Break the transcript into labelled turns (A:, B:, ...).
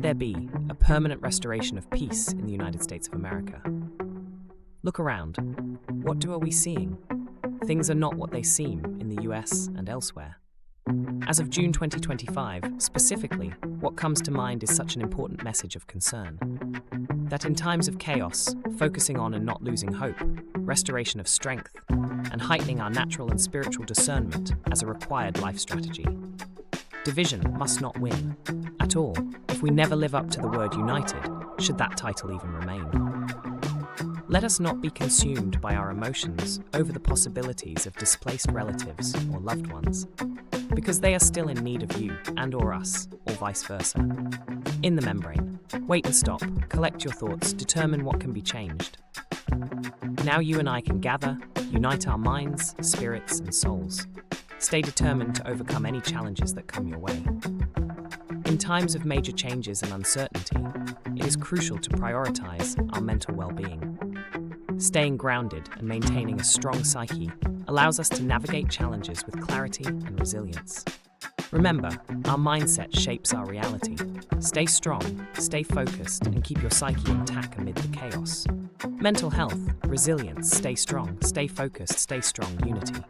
A: there be a permanent restoration of peace in the United States of America? Look around. What are we seeing? Things are not what they seem in the US and elsewhere. As of June 2025, specifically, what comes to mind is such an important message of concern. That in times of chaos, focusing on and not losing hope, restoration of strength, and heightening our natural and spiritual discernment as a required life strategy. Division must not win, at all, if we never live up to the word united, should that title even remain. Let us not be consumed by our emotions over the possibilities of displaced relatives or loved ones, because they are still in need of you and/or us, or vice versa. In the membrane, wait and stop, collect your thoughts, determine what can be changed. Now you and I can gather, unite our minds, spirits, and souls. Stay determined to overcome any challenges that come your way. In times of major changes and uncertainty, it is crucial to prioritize our mental well-being. Staying grounded and maintaining a strong psyche allows us to navigate challenges with clarity and resilience. Remember, our mindset shapes our reality. Stay strong, stay focused, and keep your psyche intact amid the chaos. Mental health, resilience, stay strong, stay focused, stay strong, unity.